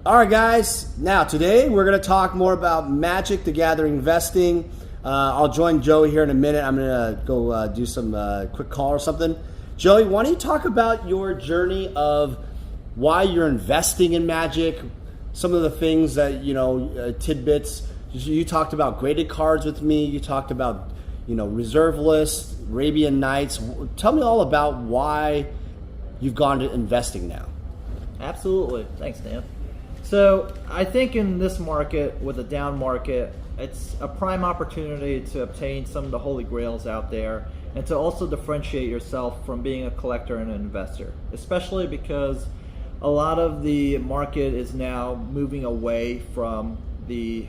All right, guys. Now, today we're going to talk more about Magic the Gathering investing. I'll join Joey here in a minute. I'm going to go do some quick call or something. Joey, why don't you talk about your journey of why you're investing in Magic, some of the things that, tidbits. You talked about graded cards with me. You talked about, reserve lists, Arabian Nights. Tell me all about why you've gone to investing now. Absolutely. Thanks, Dan. So I think in this market, with a down market, it's a prime opportunity to obtain some of the holy grails out there and to also differentiate yourself from being a collector and an investor, especially because a lot of the market is now moving away from the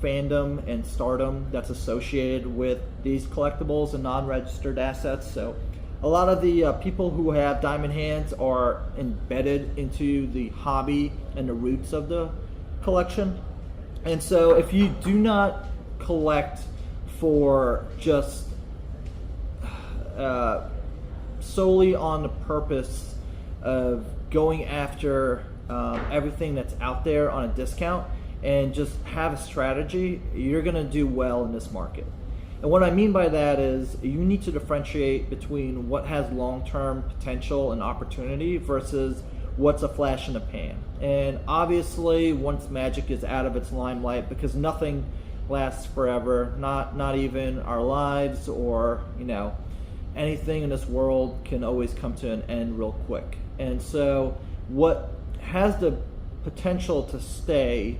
fandom and stardom that's associated with these collectibles and non-registered assets. So a lot of the people who have diamond hands are embedded into the hobby and the roots of the collection. And so if you do not collect for just solely on the purpose of going after everything that's out there on a discount and just have a strategy, you're going to do well in this market. And what I mean by that is you need to differentiate between what has long-term potential and opportunity versus what's a flash in the pan. And obviously, once Magic is out of its limelight, because nothing lasts forever, not even our lives or anything in this world can always come to an end real quick. And so what has the potential to stay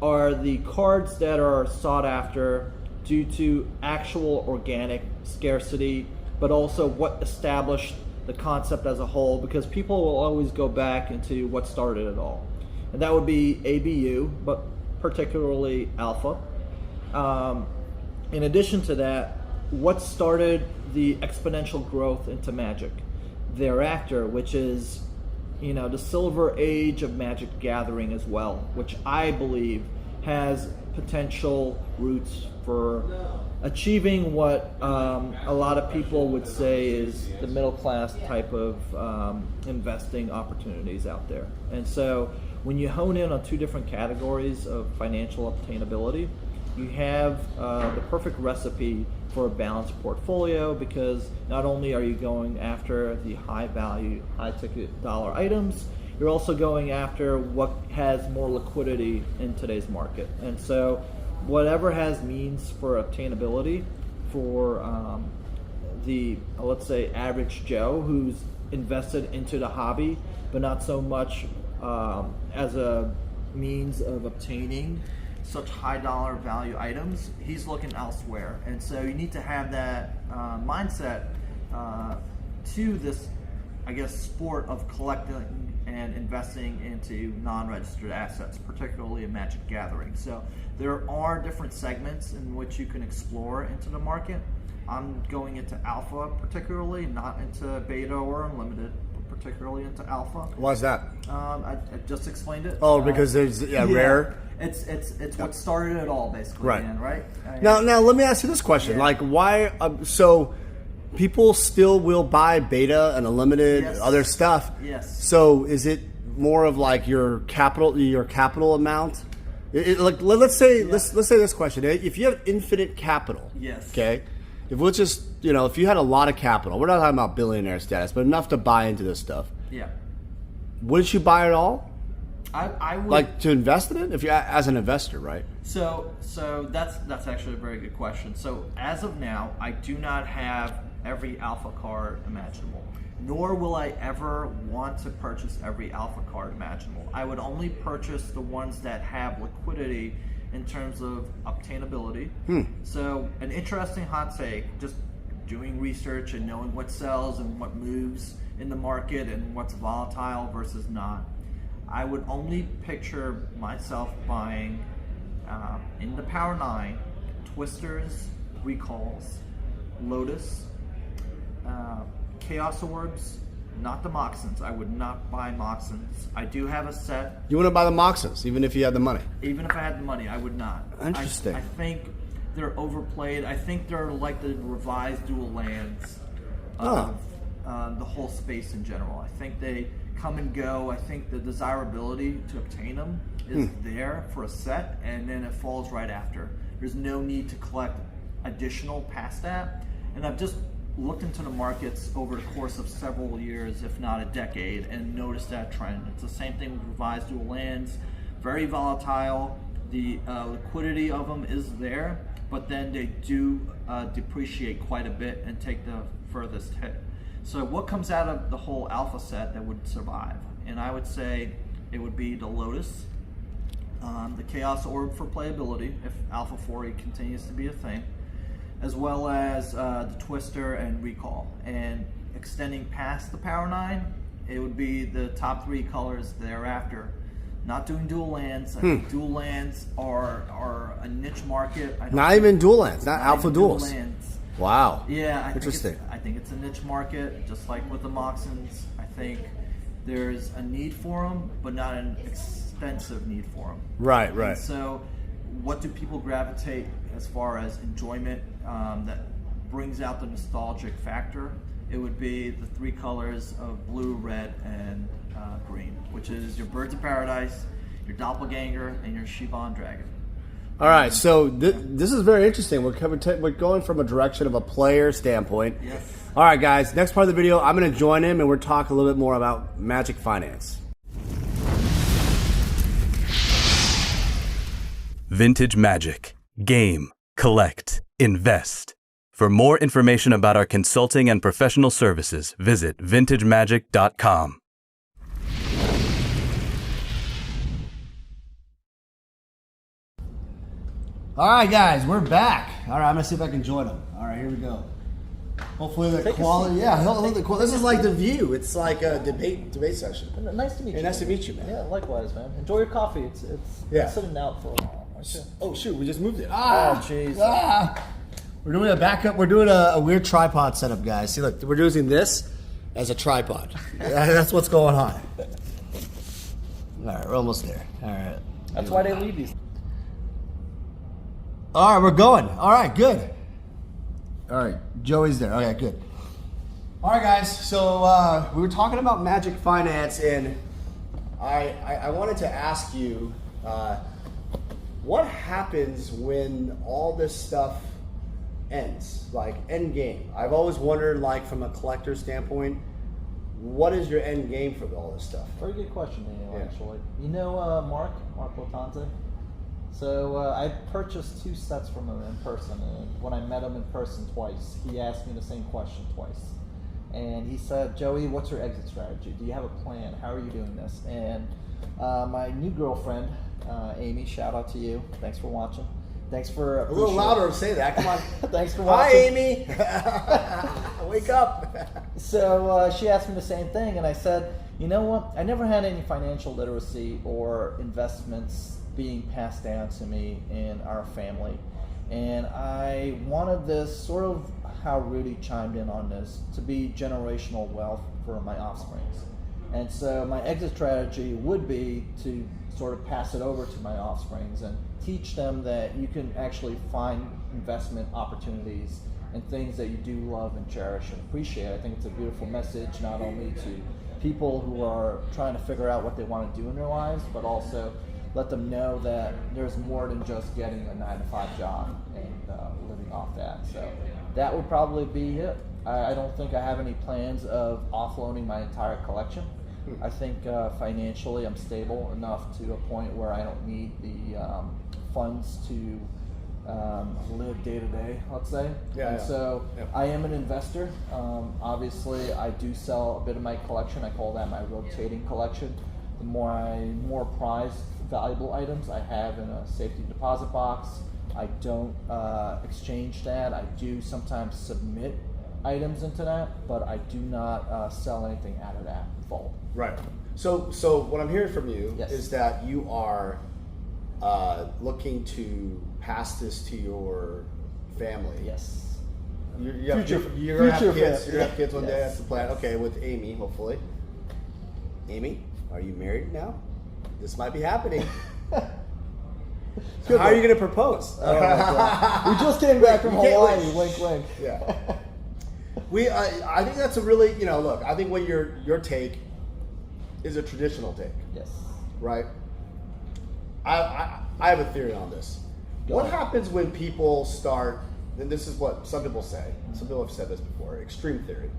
are the cards that are sought after due to actual organic scarcity, but also what established the concept as a whole, because people will always go back into what started it all. And that would be ABU, but particularly Alpha. In addition to that, what started the exponential growth into Magic thereafter, which is the silver age of Magic Gathering as well, which I believe has potential roots for achieving what a lot of people would say is the middle class type of investing opportunities out there. And so when you hone in on two different categories of financial obtainability, you have the perfect recipe for a balanced portfolio, because not only are you going after the high value, high ticket dollar items, you're also going after what has more liquidity in today's market. And so whatever has means for obtainability for the, let's say, average Joe who's invested into the hobby, but not so much as a means of obtaining such high dollar value items, he's looking elsewhere. And so you need to have that mindset to this, I guess, sport of collecting and investing into non-registered assets, particularly in Magic Gathering. So there are different segments in which you can explore into the market. I'm going into Alpha particularly, not into Beta or Unlimited, but particularly into Alpha. Why is that? I just explained it. Oh, because there's rare. It's what started it all, basically, right? Man, right? Now let me ask you this question: Yeah. like, why? So people still will buy Beta and Unlimited, Yes. other stuff. Yes. So is it more of like your capital amount? Let's say this question: if you have infinite capital, Yes. Okay. If we'll just if you had a lot of capital, we're not talking about billionaire status, but enough to buy into this stuff. Yeah. Wouldn't you buy it all? I would like to invest in it if you as an investor, right? So that's actually a very good question. So as of now, I do not have every Alpha card imaginable, nor will I ever want to purchase every Alpha card imaginable. I would only purchase the ones that have liquidity in terms of obtainability. So an interesting hot take, just doing research and knowing what sells and what moves in the market and what's volatile versus not. I would only picture myself buying in the Power 9, Twisters, Recalls, Lotus, Chaos Orbs, not the Moxins. I would not buy Moxins. I do have a set. You wouldn't buy the Moxins, even if you had the money? Even if I had the money, I would not. Interesting. I think they're overplayed. I think they're like the revised dual lands of the whole space in general. I think they come and go. I think the desirability to obtain them is there for a set, and then it falls right after. There's no need to collect additional past that. And I've just looked into the markets over the course of several years, if not a decade, and noticed that trend. It's the same thing with revised dual lands, very volatile. The liquidity of them is there, but then they do depreciate quite a bit and take the furthest hit. So what comes out of the whole alpha set that would survive? And I would say it would be the Lotus, the Chaos Orb for playability, if Alpha 4 continues to be a thing, as well as the Twister and Recall. And extending past the Power 9, it would be the top 3 colors thereafter. Not doing dual lands. I think dual lands are a niche market. Not even dual lands, not alpha duals. Dual lands. Wow. Yeah, Interesting. I think it's a niche market, just like with the Moxons. I think there's a need for them, but not an extensive need for them. Right. And so what do people gravitate as far as enjoyment that brings out the nostalgic factor? It would be the 3 colors of blue, red, and green, which is your Birds of Paradise, your Doppelganger, and your Shivan Dragon. All right, so this is very interesting. We're going from a direction of a player standpoint. Yes. All right, guys, next part of the video, I'm going to join him, and we're talking a little bit more about Magic Finance. Vintage Magic. Game, collect, invest. For more information about our consulting and professional services, visit vintagemagic.com. All right, guys, we're back. All right, I'm going to see if I can join him. All right, here we go. Hopefully the quality, this is like The View. It's like a debate session. Nice to meet you. Nice to meet you, man. Yeah, likewise, man. Enjoy your coffee. It's been sitting out for a while. Oh, shoot, we just moved it. Oh, jeez. We're doing a backup. We're doing a weird tripod setup, guys. See, look, we're using this as a tripod. That's what's going on. All right, we're almost there. All right. That's why they leave these. All right, we're going. All right, good. All right, Joey's there. Okay, good. All right, guys. So we were talking about Magic Finance, and I wanted to ask you, what happens when all this stuff ends, like end game? I've always wondered, like from a collector standpoint, what is your end game for all this stuff? Very good question, Daniel, actually. You know Mark Latanze? So I purchased 2 sets from him in person, and when I met him in person twice, he asked me the same question twice. And he said, Joey, what's your exit strategy? Do you have a plan? How are you doing this? And my new girlfriend, Amy, shout out to you. Thanks for watching. Thanks for a little louder to say that. Come on. Thanks for watching. Hi, Amy. Wake up. So she asked me the same thing, and I said, you know what? I never had any financial literacy or investments being passed down to me in our family, and I wanted this, sort of how Rudy chimed in on this, to be generational wealth for my offsprings. And so my exit strategy would be to sort of pass it over to my offsprings and teach them that you can actually find investment opportunities and things that you do love and cherish and appreciate. I think it's a beautiful message, not only to people who are trying to figure out what they want to do in their lives, but also let them know that there's more than just getting a 9-to-5 job and living off that. So that would probably be it. I don't think I have any plans of offloading my entire collection. I think financially I'm stable enough to a point where I don't need the funds to live day to day, let's say. So I am an investor. Obviously, I do sell a bit of my collection. I call that my rotating collection. The more prized, valuable items I have in a safety deposit box. I don't exchange that. I do sometimes submit items into that, but I do not sell anything out of that vault. Right. So what I'm hearing from you is that you are looking to pass this to your family. Yes. You're gonna have kids. You're gonna have kids one day. That's the plan. Okay, with Amy, hopefully. Amy, are you married now? This might be happening. How are you going to propose? Oh my God. We just came back from Hawaii. Wink, wink. Yeah. I think that's a really, look, I think what your take is a traditional take, Yes. right? I have a theory on this. What happens when people start, and this is what some people say, some people have said this before, extreme theory,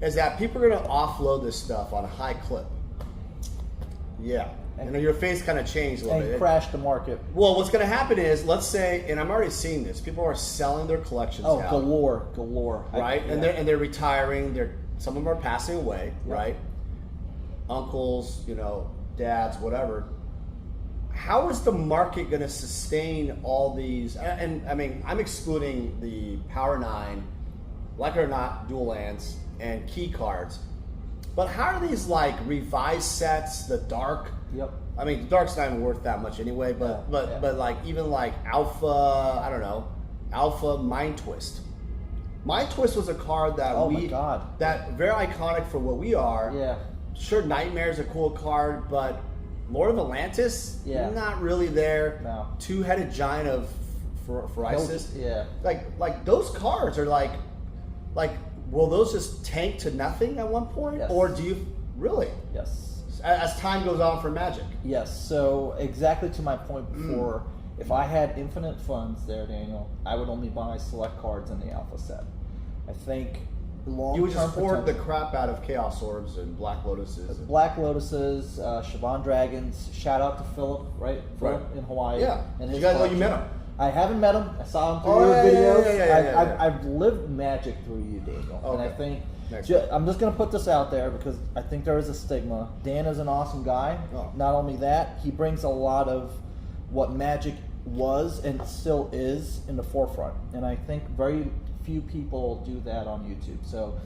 is that people are going to offload this stuff on a high clip. Yeah. And your face kind of changed a little bit. And crash the market. Well, what's going to happen is, let's say, and I'm already seeing this, people are selling their collections out. Galore. Right? And they're retiring. Some of them are passing away, right? Uncles, dads, whatever. How is the market going to sustain all these? And I mean, I'm excluding the Power 9, like it or not, dual lands, and key cards. But how are these like revised sets, the dark? Yep. I mean, the dark's not even worth that much anyway. But like even like Alpha, I don't know, Alpha Mind Twist. Mind Twist was a card that that very iconic for what we are. Yeah. Sure, Nightmare's a cool card, but Lord of Atlantis, not really there. No. Two-headed giant for ISIS. Yeah. Like those cards are like, will those just tank to nothing at one point? Yes. Or do you really? Yes. As time goes on for Magic. Yes. So exactly to my point before, if I had infinite funds there, Daniel, I would only buy select cards in the Alpha set. I think long-term you would just hoard the crap out of Chaos Orbs and Black Lotuses. Black Lotuses, Siobhan Dragons. Shout out to Philip, Philip in Hawaii. Yeah. And You guys know you met him. I haven't met him. I saw him through your videos. Yeah. I've lived Magic through you, Daniel. Okay. And I think I'm just going to put this out there because I think there is a stigma. Dan is an awesome guy. Oh. Not only that, he brings a lot of what Magic was and still is in the forefront. And I think very few people do that on YouTube. So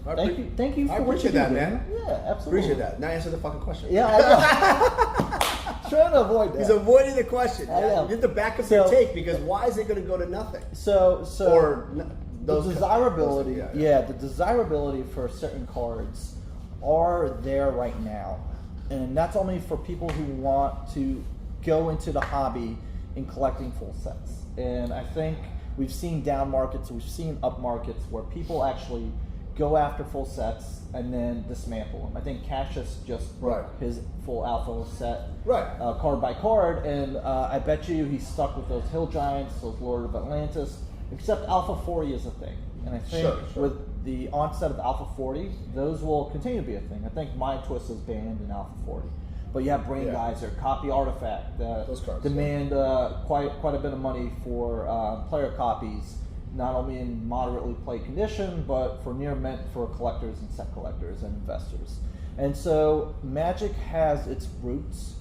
thank you for what you do, that, man. Yeah, absolutely. Appreciate that. Now answer the fucking question. Yeah, I know. Trying to avoid that. He's avoiding the question. I am. You have to back up your take because why is it going to go to nothing? The desirability, the desirability for certain cards are there right now, and that's only for people who want to go into the hobby in collecting full sets. And I think we've seen down markets, we've seen up markets where people actually go after full sets and then dismantle them. I think Cassius just broke his full Alpha set, card by card, and I bet you he's stuck with those Hill Giants, those Lord of Atlantis, except Alpha 40 is a thing. And I think with the onset of Alpha 40, those will continue to be a thing. I think Mind Twist is banned in Alpha 40. But you have Brain Geyser, Copy Artifact, that demand quite a bit of money for player copies, not only in moderately played condition, but for near mint for collectors and set collectors and investors. And so Magic has its roots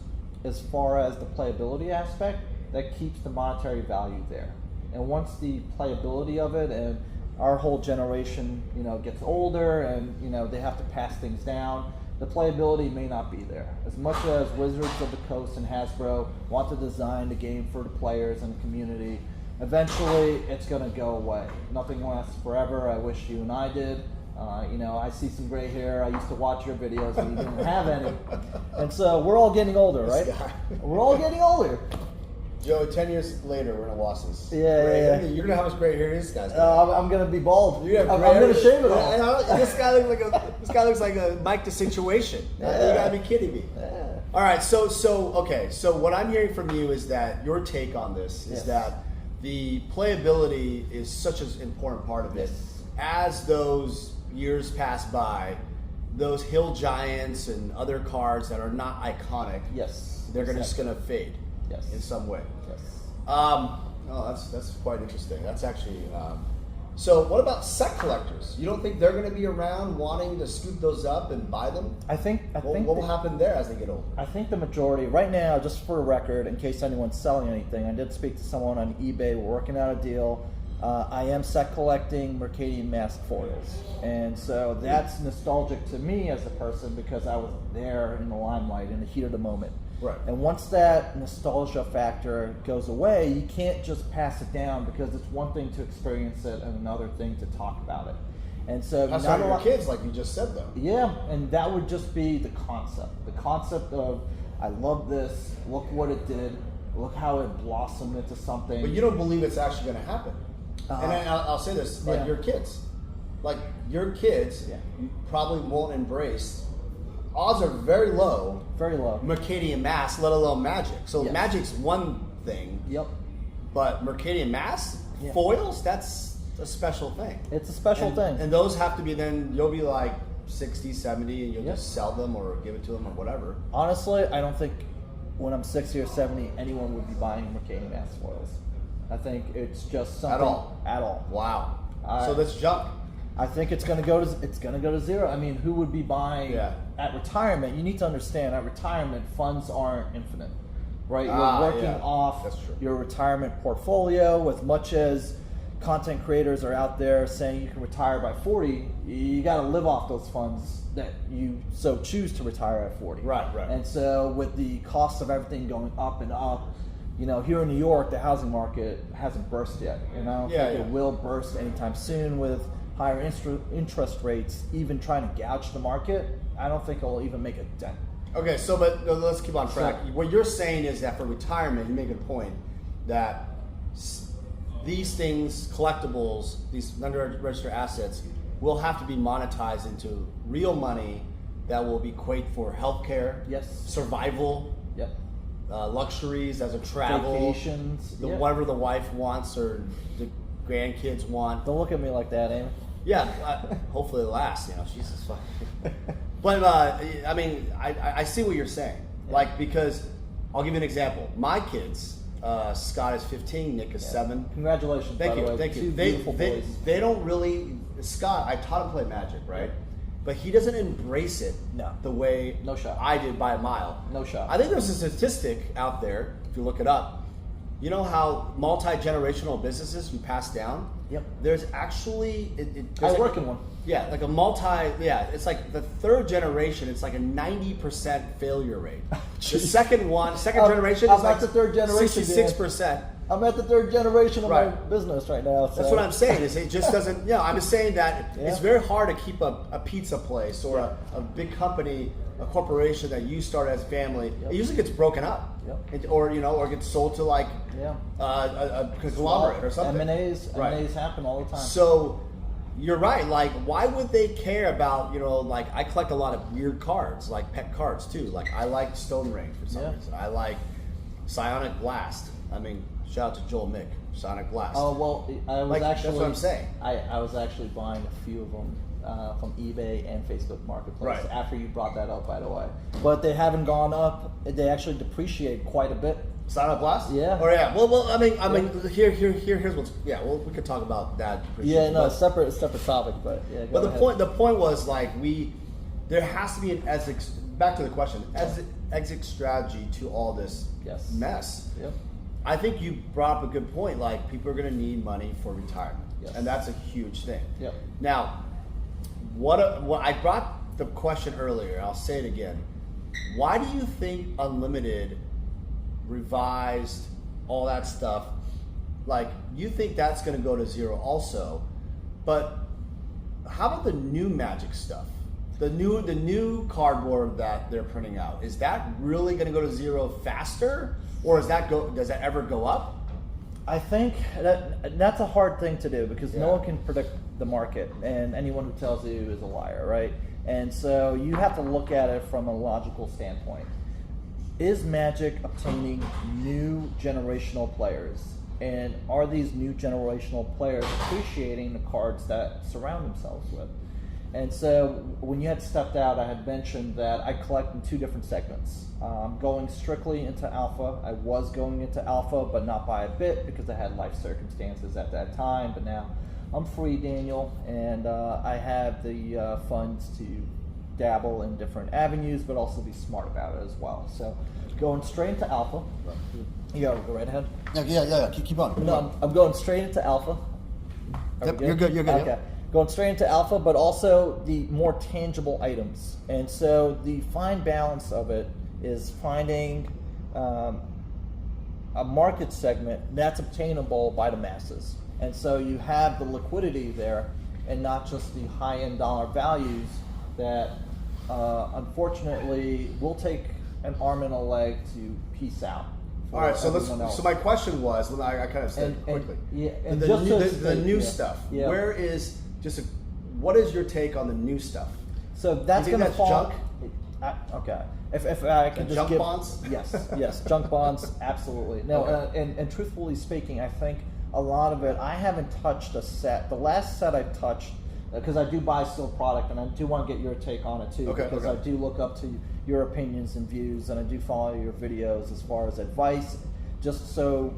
as far as the playability aspect that keeps the monetary value there. And once the playability of it and our whole generation, gets older and, they have to pass things down, the playability may not be there. As much as Wizards of the Coast and Hasbro want to design the game for the players and the community, eventually it's going to go away. Nothing lasts forever. I wish you and I did. I see some gray hair. I used to watch your videos and you didn't have any. And so we're all getting older, right? We're all getting older. Joe, 10 years later, we're gonna watch this. Yeah. You're gonna have as gray hair as this guy's got. I'm gonna be bald. You have I'm gray gonna hair. shave it off. This guy looks like a Mike the Situation. You gotta be kidding me. Yeah. All right, so what I'm hearing from you is that your take on this is that the playability is such an important part of it. As those years pass by, those Hill Giants and other cards that are not iconic, they're just gonna fade. In some way. That's quite interesting. That's actually. So what about set collectors? You don't think they're going to be around wanting to scoop those up and buy them? I think what will happen there as they get older? I think the majority right now, just for the record, in case anyone's selling anything, I did speak to someone on eBay. We're working out a deal. I am set collecting Mercadian Mask foils, and so that's nostalgic to me as a person because I was there in the limelight in the heat of the moment. Right. And once that nostalgia factor goes away, you can't just pass it down because it's one thing to experience it and another thing to talk about it. And so that's not your kids, like you just said, though. Yeah, and that would just be the concept. The concept of, I love this, look what it did, look how it blossomed into something. But you don't believe it's actually going to happen. And I'll say this, your kids. Like, your kids probably won't embrace odds are very low. Very low. Mercadian Mass, let alone Magic. So Yes. Magic's one thing. Yep. But Mercadian Mass foils, that's a special thing. It's a special thing. And those have to be then, you'll be like 60, 70, and you'll Yep. just sell them or give it to them or whatever. Honestly, I don't think when I'm 60 or 70, anyone would be buying Mercadian Mass foils. I think it's just something At all. Wow. So let's jump. I think it's going to go to zero. I mean, who would be buying at retirement? You need to understand, at retirement, funds aren't infinite, right? You're working off your retirement portfolio. As much as content creators are out there saying you can retire by 40, you got to live off those funds that you so choose to retire at 40. Right. And so with the cost of everything going up and up, you know, here in New York, the housing market hasn't burst yet. You know, it will burst anytime soon with higher interest rates. Even trying to gouge the market, I don't think it'll even make a dent. Okay, so but let's keep on track. What you're saying is that for retirement, you make a point that these things, collectibles, these under-registered assets, will have to be monetized into real money that will equate for healthcare, survival, luxuries as a travel, vacations, whatever the wife wants or the grandkids want. Don't look at me like that, Amy. Yeah, hopefully it lasts. You know, Jesus fucking. But I mean, I see what you're saying. Like, because I'll give you an example. My kids, Scott is 15, Nick is 7. Congratulations. Thank by you. the way. Thank you. Two beautiful boys. They don't really. Scott, I taught him to play Magic, right? But he doesn't embrace it the way I did by a mile. No shot. I think there's a statistic out there, if you look it up. You know how multi-generational businesses we pass down? Yep. There's actually... I work in one. Yeah, like it's like the third generation, it's like a 90% failure rate. The second generation is like the third generation, 66%. I'm at the third generation of my business right now. So. That's what I'm saying. Is it just doesn't? I'm just saying that it's very hard to keep a pizza place or a big company, a corporation that you start as family. It usually gets broken up, or gets sold to like a conglomerate or something. M&As happen all the time. So you're right. Like, why would they care about like I collect a lot of weird cards, like pet cards too. Like I like Stone Ring for some reason. I like Psionic Blast. I mean. Shout out to Joel Mick, Sonic Blast. Oh well, that's what I'm saying. I was actually buying a few of them from eBay and Facebook Marketplace after you brought that up, by the way. But they haven't gone up. They actually depreciate quite a bit. Sonic Blast? Yeah. Or Well, I mean, here's what's. Yeah. Well, we could talk about that. Yeah. No, separate topic, but yeah. But the point was like there has to be an exit. Back to the question, exit strategy to all this mess. Yep. I think you brought up a good point. Like, people are going to need money for retirement, and that's a huge thing. Yep. Now, what I brought the question earlier. I'll say it again. Why do you think Unlimited, revised, all that stuff? Like, you think that's going to go to zero also? But how about the new Magic stuff? The new cardboard that they're printing out, is that really going to go to zero faster? Or does that ever go up? I think that's a hard thing to do because no one can predict the market, and anyone who tells you is a liar, right? And so you have to look at it from a logical standpoint. Is Magic obtaining new generational players? And are these new generational players appreciating the cards that surround themselves with? And so when you had stepped out, I had mentioned that I collect in 2 different segments. Going strictly into alpha. I was going into alpha, but not by a bit because I had life circumstances at that time. But now I'm free, Daniel, and I have the funds to dabble in different avenues, but also be smart about it as well. So going straight into alpha. Go right ahead. Yeah. Keep on. No, I'm going straight into alpha. Yep, you're good. Okay. Yep. Going straight into alpha, but also the more tangible items. And so the fine balance of it is finding a market segment that's obtainable by the masses. And so you have the liquidity there and not just the high-end dollar values that unfortunately will take an arm and a leg to piece out. All right, so my question was, I kind of said quickly, the new stuff. Yeah. Where is what is your take on the new stuff? So that's going to fall. Junk? Okay. If I can just junk give bonds? yes, junk bonds, absolutely. No, and truthfully speaking, I think a lot of it, I haven't touched a set. The last set I've touched, because I do buy still product, and I do want to get your take on it too, because I do look up to your opinions and views, and I do follow your videos as far as advice, just so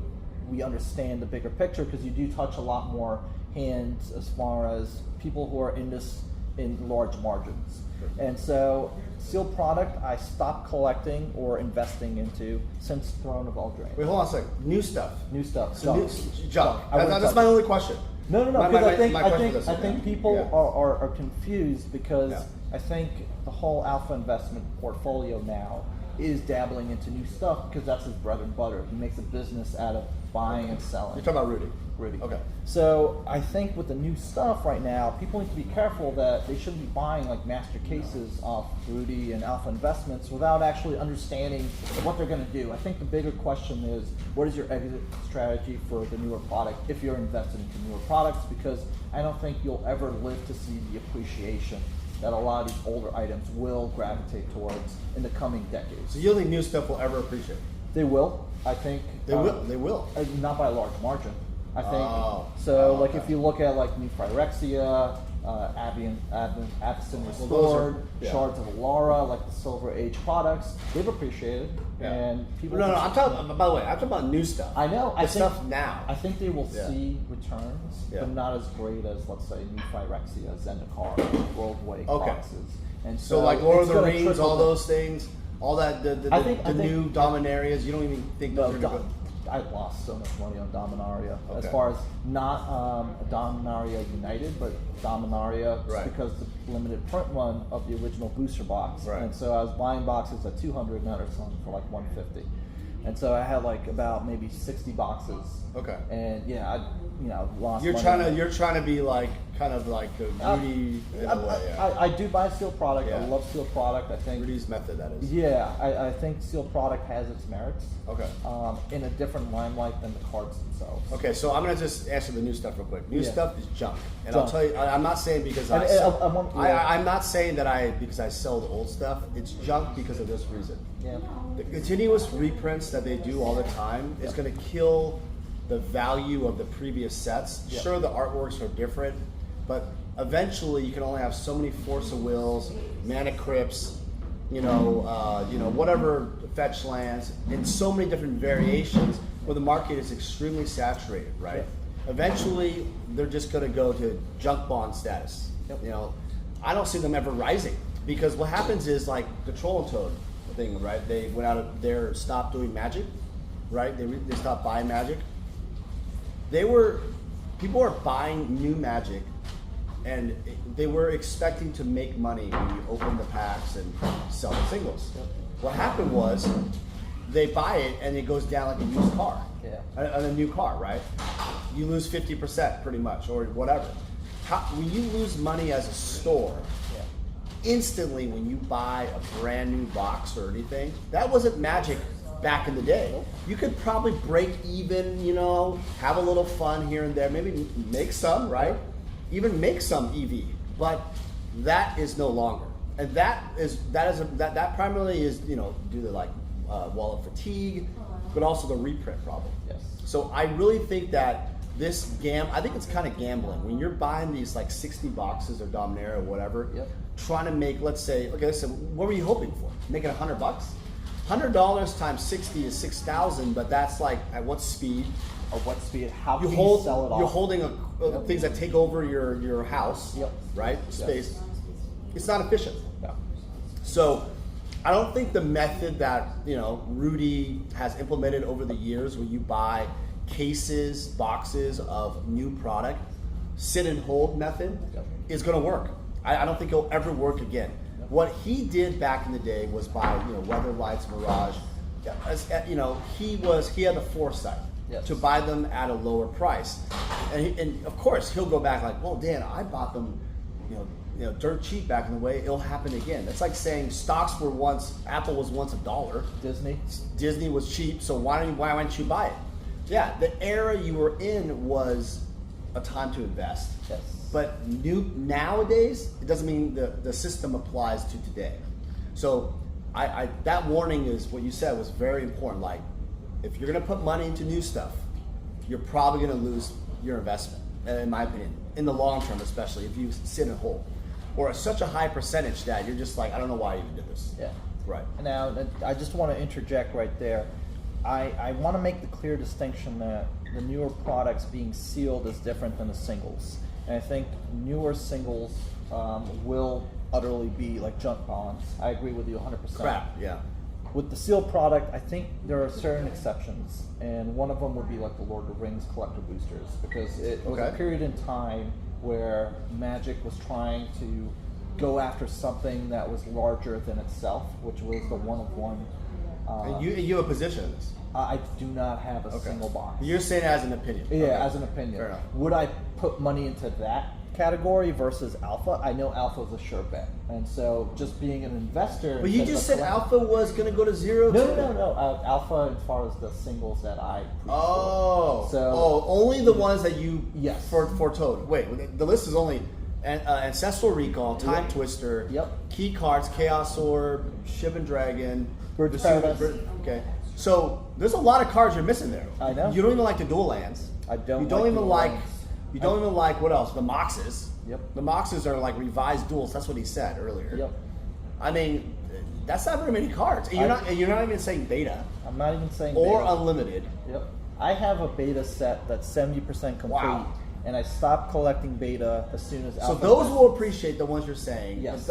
we understand the bigger picture, because you do touch a lot more hands as far as people who are in this in large margins. And so sealed product I stopped collecting or investing into since Throne of Eldraine. Wait, hold on a second. New stuff. New stuff. So junk. Junk. That's my only question. No, because I think people Yeah. are confused because Yeah. I think the whole alpha investment portfolio now is dabbling into new stuff because that's his bread and butter. He makes a business out of buying and selling. You're talking about Rudy. Rudy. Okay. So I think with the new stuff right now, people need to be careful that they shouldn't be buying like master cases off Rudy and Alpha Investments without actually understanding what they're going to do. I think the bigger question is, what is your exit strategy for the newer product if you're invested into newer products? Because I don't think you'll ever live to see the appreciation that a lot of these older items will gravitate towards in the coming decades. So you don't think new stuff will ever appreciate? They will, I think. They will. They will. Not by a large margin, I think. Okay. If you look at like New Phyrexia, Avacyn Restored, Shards of Alara, like the Silver Age products, they've appreciated, and people. No. I'm talking. By the way, I'm talking about new stuff. I know. The stuff now. I think they will see returns, but not as great as, let's say, New Phyrexia, Zendikar, Worldwake boxes. And so like Lord of the Rings, all those things, all that the new Dominarias, you don't even think those are going to go. I lost so much money on Dominaria as far as not Dominaria United, but Dominaria because the limited print run of the original booster box. And so I was buying boxes at 200 and they're selling for like 150. And so I had like about maybe 60 boxes. Okay. And I lost. You're trying to be like kind of like the Rudy in a way. I do buy steel product. I love steel product. I think Rudy's method, that is. Yeah, I think steel product has its merits. Okay. In a different limelight than the cards themselves. Okay, so I'm gonna just answer the new stuff real quick. New stuff is junk, and Junk. I'll tell you. I'm not saying because I'm not saying that because I sell the old stuff. It's junk because of this reason. Yeah. The continuous reprints that they do all the time is going to kill the value of the previous sets. Yeah. Sure, the artworks are different, but eventually you can only have so many Force of Wills, Mana Crypts, whatever fetch lands, in so many different variations where the market is extremely saturated, right? Yeah. Eventually, they're just going to go to junk bond status. Yep. I don't see them ever rising because what happens is like the Troll and Toad thing, right? They went out of there, stopped doing Magic, right? They stopped buying Magic. People were buying new Magic, and they were expecting to make money when you open the packs and sell the singles. Yep. What happened was they buy it and it goes down like a used car, a new car, right? You lose 50% pretty much, or whatever. When you lose money as a store, instantly when you buy a brand new box or anything, that wasn't Magic back in the day. You could probably break even, have a little fun here and there, maybe make some, right? Even make some EV, but that is no longer. And that primarily is, due to like wallet fatigue, but also the reprint problem. Yes. So I really think that I think it's kind of gambling. When you're buying these like 60 boxes or Dominaria or whatever, trying to make, let's say, what were you hoping for? Making $100? $100 times 60 is 6,000, but that's like at what speed? At what speed? How can you sell it off? You're holding things that take over your house, right? Space. It's not efficient. So I don't think the method that Rudy has implemented over the years, where you buy cases, boxes of new product, sit and hold method, is going to work. I don't think it'll ever work again. What he did back in the day was buy, Weather Lights, Mirage. He had the foresight to buy them at a lower price, and of course he'll go back like, well, Dan, I bought them, dirt cheap back in the way. It'll happen again. It's like saying Apple was once $1. Disney was cheap, so why don't you buy it? Yeah, the era you were in was a time to invest. Yes. But nowadays, it doesn't mean the system applies to today. So that warning is what you said was very important. Like, if you're gonna put money into new stuff, you're probably gonna lose your investment, in my opinion, in the long term, especially if you sit in a hole, or such a high percentage that you're just like, I don't know why I even did this. Yeah. Right. Now, I just want to interject right there. I want to make the clear distinction that the newer products being sealed is different than the singles. And I think newer singles will utterly be like junk bonds. I agree with you 100%. Crap, yeah. With the sealed product, I think there are certain exceptions, and one of them would be like the Lord of the Rings collector boosters, because it was a period in time where Magic was trying to go after something that was larger than itself, which was the one-of-one. And you have a position in this? I do not have a single box. You're saying it as an opinion? Yeah, as an opinion. Fair enough. Would I put money into that category versus Alpha? I know Alpha is a sure bet, and so just being an investor. But you just said Alpha was going to go to zero. No. Alpha, as far as the singles that I. Only the ones that you foretold. Wait, the list is only Ancestral Recall, Time Twister, Key Cards, Chaos Orb, Ship and Dragon, Bird Paradise. Okay, so there's a lot of cards you're missing there. I know. You don't even like the dual lands. I don't. You don't even like. Lands. You don't even like what else? The Moxes. Yep. The Moxes are like revised duels. That's what he said earlier. Yep. I mean, that's not very many cards. And you're not even saying beta. I'm not even saying or beta. unlimited. Yep. I have a beta set that's 70% complete. Wow. And I stopped collecting beta as soon as Alpha. So those will appreciate the ones you're saying. Yes.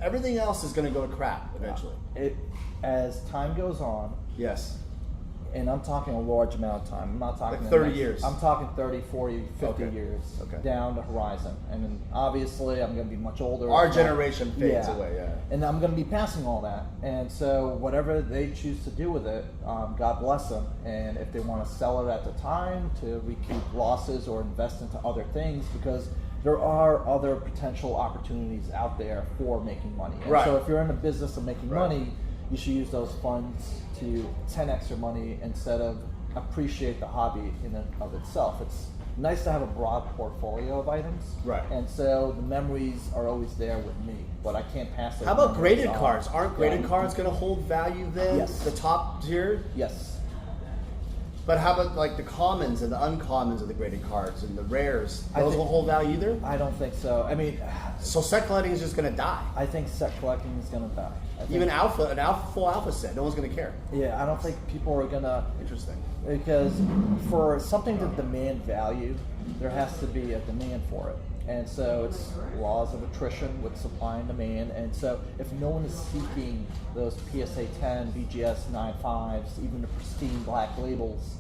Everything else is going to go to crap eventually. As time goes on. Yes. And I'm talking a large amount of time. I'm not talking like 30 years. I'm talking 30, 40, 50 years down the horizon. And then obviously I'm going to be much older. Our generation fades away, And I'm going to be passing all that. And so whatever they choose to do with it, God bless them. And if they want to sell it at the time to recoup losses or invest into other things, because there are other potential opportunities out there for making money. And so if you're in the business of making money, you should use those funds to 10x your money instead of appreciate the hobby in and of itself. It's nice to have a broad portfolio of items. Right. And so the memories are always there with me, but I can't pass those. How about graded cards? Aren't graded cards going to hold value then? Yes. The top tier? Yes. But how about like the commons and the uncommons of the graded cards and the rares? Those will hold value either? I don't think so. I mean, so set collecting is just going to die. I think set collecting is going to die. Even full alpha set, no one's going to care. Yeah, I don't think people are going to. Interesting. Because for something to demand value, there has to be a demand for it. And so it's laws of attrition with supply and demand. And so if no one is seeking those PSA 10, BGS 9.5s, even the pristine black labels,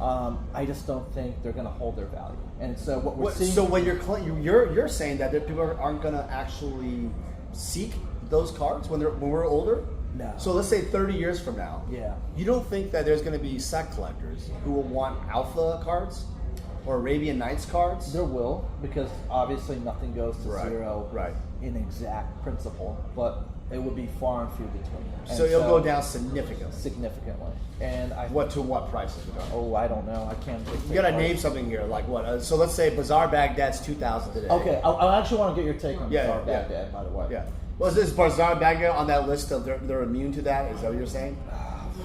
I just don't think they're going to hold their value. And so what we're seeing. So what you're saying that people aren't going to actually seek those cards when we're older? No. So let's say 30 years from now. Yeah. You don't think that there's going to be set collectors who will want alpha cards or Arabian Nights cards? There will, because obviously nothing goes to zero Right. in exact principle, but it would be far and few between. So it'll go down significantly. Significantly. And what price is it going? Oh, I don't know. I can't. You got to name something here, like what? So let's say Bazaar Baghdad's 2,000 today. Okay, I actually want to get your take on Bazaar Baghdad, by the way. Yeah. Was this Bazaar Baghdad on that list of they're immune to that? Is that what you're saying?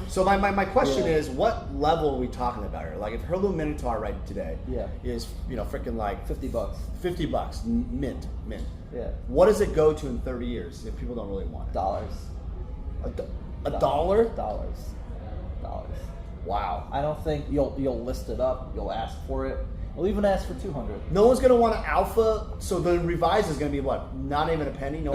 So my question is, what level are we talking about here? Like if Heirloom Minotaur right today is freaking like $50. $50 mint. Yeah. What does it go to in 30 years if people don't really want it? Dollars. A dollar? Dollars. Wow. I don't think you'll list it up. You'll ask for it. We'll even ask for 200. No one's gonna want an alpha. So the revise is gonna be what? Not even a penny. No.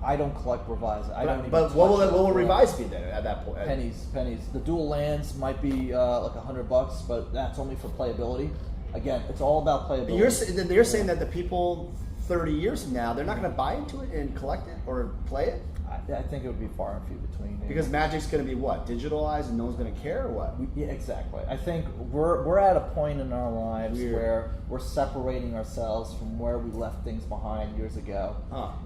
I don't collect revise. But what will revise be then at that point? Pennies. The dual lands might be like $100, but that's only for playability. Again, it's all about playability. You're saying that the people 30 years from now, they're not going to buy into it and collect it or play it? I think it would be far and few between. Because Magic's going to be what? Digitalized and no one's going to care or what? Yeah, exactly. I think we're at a point in our lives where we're separating ourselves from where we left things behind years ago.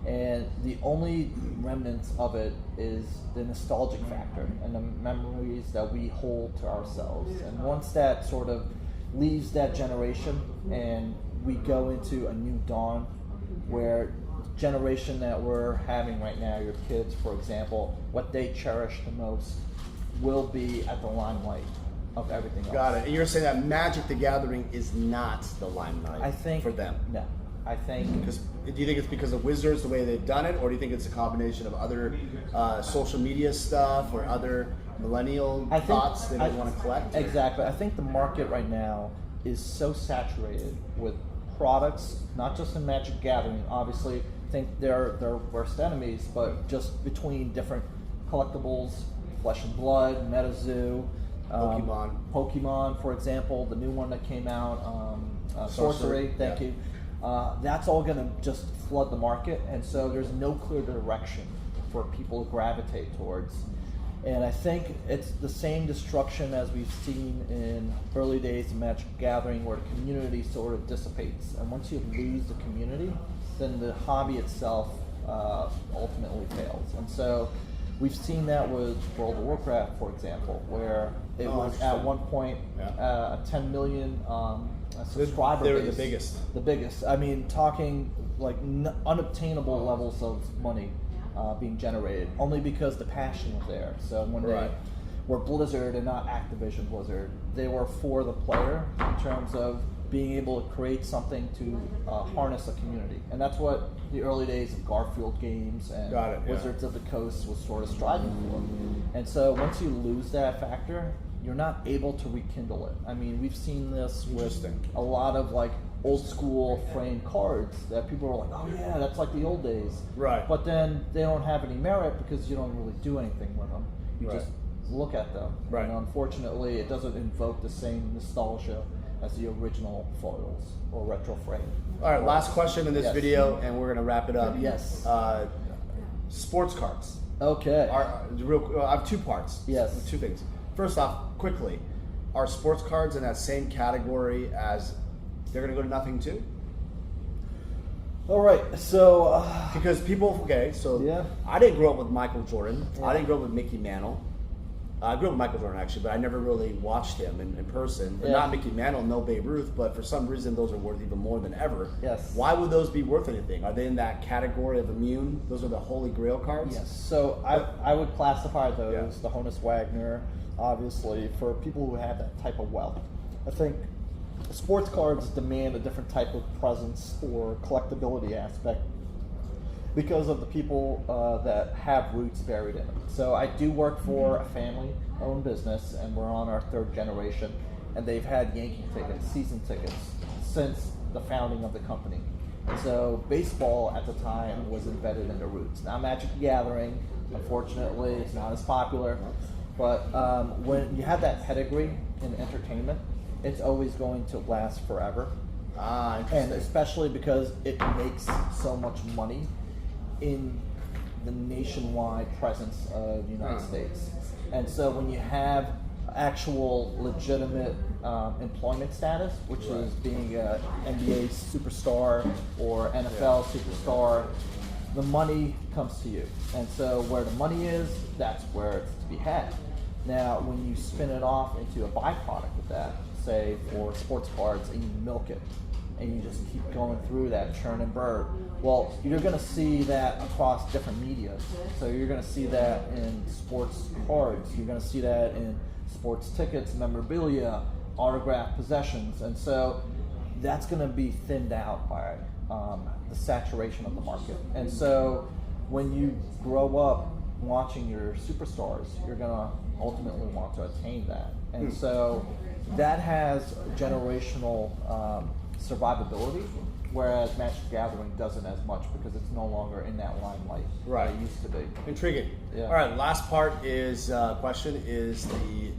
And the only remnants of it is the nostalgic factor and the memories that we hold to ourselves. And once that sort of leaves that generation and we go into a new dawn where generation that we're having right now, your kids, for example, what they cherish the most will be at the limelight of everything else. Got it. And you're saying that Magic the Gathering is not the limelight I think for them? No. I think... Because, do you think it's because of Wizards, the way they've done it, or do you think it's a combination of other social media stuff or other millennial thoughts that they want to collect? Exactly. I think the market right now is so saturated with products, not just in Magic Gathering. Obviously, I think they're worst enemies, but just between different collectibles, Flesh and Blood, MetaZoo, Pokemon, for example, the new one that came out, Sorcery, thank you. That's all going to just flood the market, and so there's no clear direction for people to gravitate towards. And I think it's the same destruction as we've seen in early days of Magic Gathering, where the community sort of dissipates. And once you lose the community, then the hobby itself ultimately fails. And so we've seen that with World of Warcraft, for example, where it was at one point a 10 million subscriber base. They were the biggest. The biggest. I mean, talking like unobtainable levels of money being generated, only because the passion was there. So when they were Blizzard and not Activision Blizzard, they were for the player in terms of being able to create something to harness a community. And that's what the early days of Garfield games and Wizards of the Coast was sort of striving for. And so once you lose that factor, you're not able to rekindle it. I mean, we've seen this with a lot of like old school framed cards that people are like, oh yeah, that's like the old days. Right. But then they don't have any merit because you don't really do anything with them. You just look at them. Right. And unfortunately, it doesn't invoke the same nostalgia as the original foils or retro frame. All right, last question in this video, and we're going to wrap it up. Yes. Sports cards. Okay. I have two parts. Yes. Two things. First off, quickly, are sports cards in that same category as they're going to go to nothing too? All right, so... because people, I didn't grow up with Michael Jordan. I didn't grow up with Mickey Mantle. I grew up with Michael Jordan, actually, but I never really watched him in person. Not Mickey Mantle, no Babe Ruth, but for some reason those are worth even more than ever. Yes. Why would those be worth anything? Are they in that category of immune? Those are the Holy Grail cards? Yes, so I would classify those, the Honus Wagner, obviously, for people who have that type of wealth. I think sports cards demand a different type of presence or collectability aspect because of the people that have roots buried in it. So I do work for a family-owned business, and we're on our third generation, and they've had Yankee tickets, season tickets, since the founding of the company. And so baseball at the time was embedded in their roots. Now Magic the Gathering, unfortunately, is not as popular, but when you have that pedigree in entertainment, it's always going to last forever. And especially because it makes so much money in the nationwide presence of the United States. And so when you have actual legitimate employment status, which is being an NBA superstar or NFL superstar, the money comes to you. And so where the money is, that's where it's to be had. Now, when you spin it off into a byproduct of that, say for sports cards, and you milk it, and you just keep going through that churn and burn, well, you're going to see that across different media. So you're going to see that in sports cards, you're going to see that in sports tickets, memorabilia, autographed possessions, and so that's going to be thinned out by the saturation of the market. And so when you grow up watching your superstars, you're going to ultimately want to attain that. And so that has generational survivability, whereas Magic the Gathering doesn't as much because it's no longer in that limelight that it used to be. Intriguing. All right, last part is question is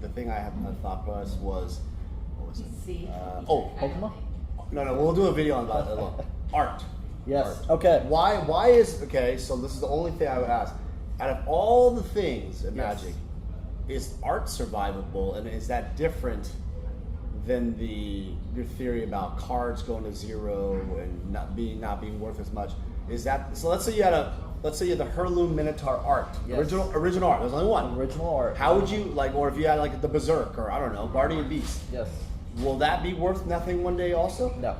the thing I have my thought was what was it? Pokemon? No, we'll do a video on that alone. Art. Yes. Art. Okay. Why is so this is the only thing I would ask. Out of all the things in Magic, is art survivable, and is that different than your theory about cards going to zero and not being worth as much? Is that so? Let's say you had the Heirloom Minotaur art, original art. There's only one original art. How would you or if you had like the Berserk or I don't know, Guardian Beast? Yes. Will that be worth nothing one day also? No.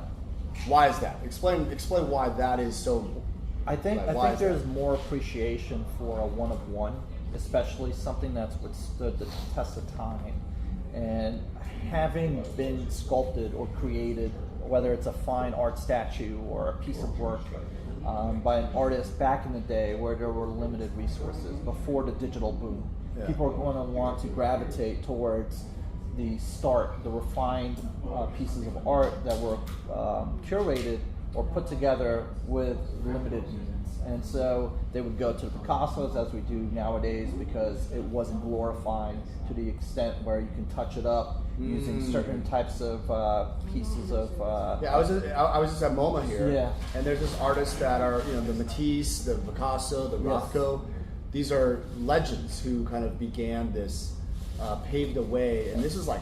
Why is that? Explain why that is so I think Why is there's that? more appreciation for a one-of-one, especially something that's withstood the test of time. And having been sculpted or created, whether it's a fine art statue or a piece of work by an artist back in the day where there were limited resources, before the digital boom, people are going to want to gravitate towards the refined pieces of art that were curated or put together with limited means. And so they would go to the Picassos, as we do nowadays, because it wasn't glorified to the extent where you can touch it up using certain types of pieces of. Yeah, I was just at MoMA here, Yeah. and there's just artists that are, the Matisse, the Picasso, the Rothko. These are legends who kind of began this, paved the way, and this is like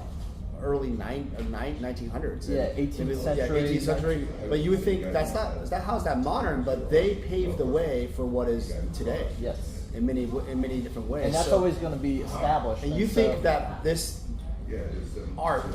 early 1900s. Yeah, 18th century. 18th century. But you would think how's that modern? But they paved the way for what is today. Yes. In many different ways. And that's always going to be established. And you think that this the art,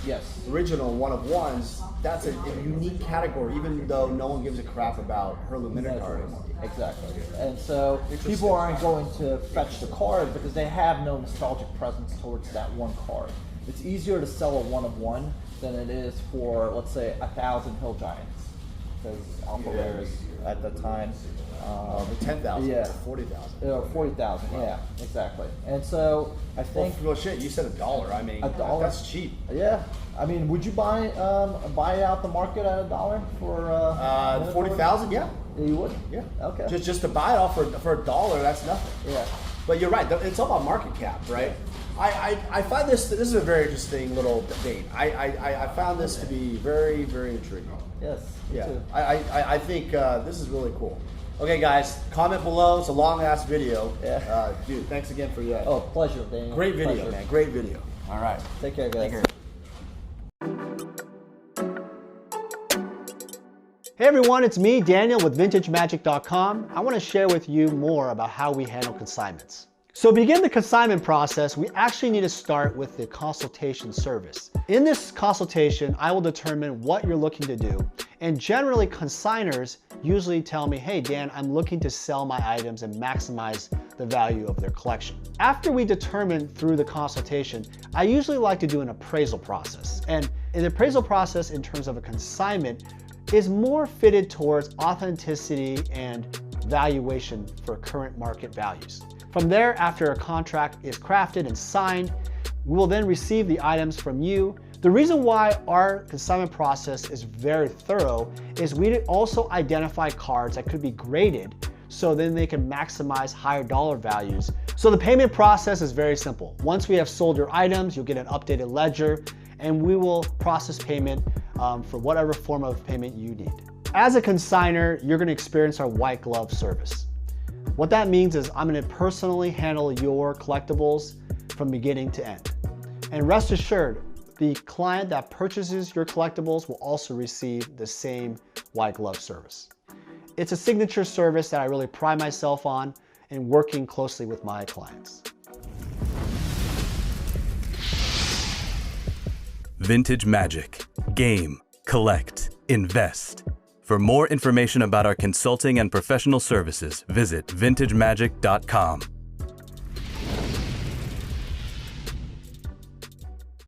Yes. original one-of-ones, that's a unique category, even though no one gives a crap about her Minotaur anymore. Exactly. And so people aren't going to fetch the card because they have no nostalgic presence towards that one card. It's easier to sell a one-of-one than it is for, let's say, 1,000 Hill Giants. Because Alpha Rares at the time. The 10,000, Yeah. 40,000. 40,000, yeah, exactly. And so I think. Well, shit, you said $1. I mean, $1? That's cheap. Yeah. I mean, would you buy out the market at $1 for 40,000, yeah. You would? Yeah. Okay. Just to buy it off for $1, that's nothing. Yeah. But you're right. It's all about market cap, right? I find this is a very interesting little debate. I found this to be very, very intriguing. Yes. Me Yeah. too. I think this is really cool. Okay, guys, comment below. It's a long ass video. Yeah. Dude, thanks again for that. Oh, pleasure, Daniel. Great video, Pleasure. man. Great video. All right. Take care, guys. Hey everyone, it's me, Daniel with VintageMagic.com. I want to share with you more about how we handle consignments. So to begin the consignment process, we actually need to start with the consultation service. In this consultation, I will determine what you're looking to do. And generally, consigners usually tell me, hey Dan, I'm looking to sell my items and maximize the value of their collection. After we determine through the consultation, I usually like to do an appraisal process. And an appraisal process in terms of a consignment is more fitted towards authenticity and valuation for current market values. From there, after a contract is crafted and signed, we will then receive the items from you. The reason why our consignment process is very thorough is we also identify cards that could be graded so then they can maximize higher dollar values. So the payment process is very simple. Once we have sold your items, you'll get an updated ledger and we will process payment for whatever form of payment you need. As a consigner, you're gonna experience our white glove service. What that means is I'm gonna personally handle your collectibles from beginning to end. And rest assured, the client that purchases your collectibles will also receive the same white glove service. It's a signature service that I really pride myself on in working closely with my clients. Vintage Magic. Game, collect, invest. For more information about our consulting and professional services, visit vintagemagic.com.